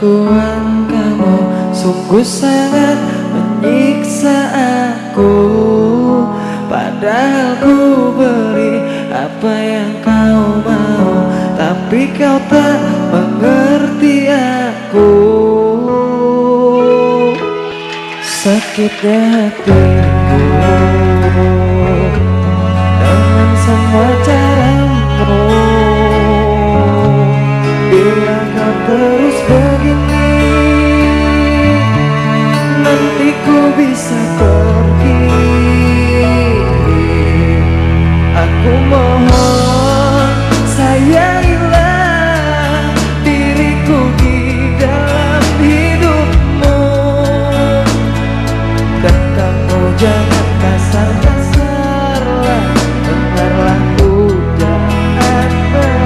Kelakuan kamu sungguh sangat menyiksa aku. Padahal ku beri apa yang kau mau, tapi kau tak mengerti aku. Sakitnya hatiku dengan semua caramu. Bila kau terus begini, nanti ku bisa pergi. Aku mohon sayangilah diriku di dalam hidupmu, dan kamu jangan kasar-kasarlah, dengarlah ucapan hati.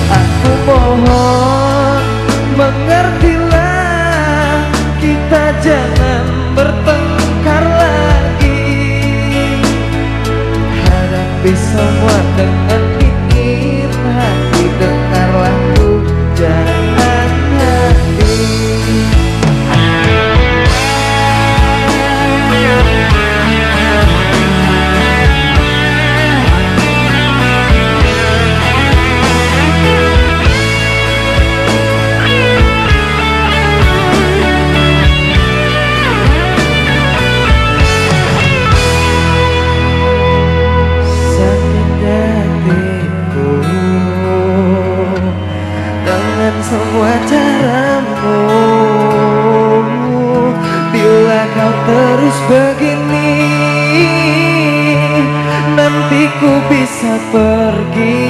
Aku mohon mengertilah, kita jangan bertengkar lagi. Hadapi semua dengan dingin hati, dengarlah ucapan hati. Dengan semua caramu, bila kau terus begini, nanti ku bisa pergi.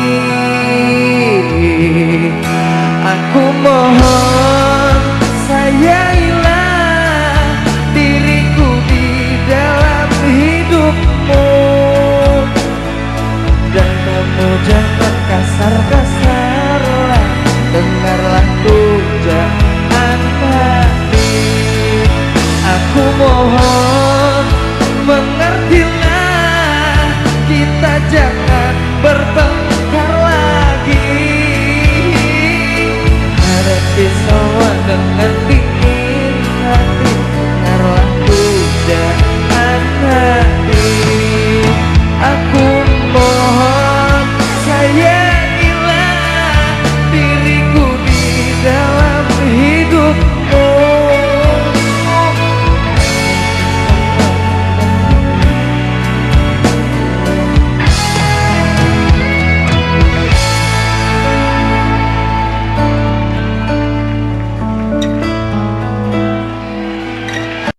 Aku mohon sayang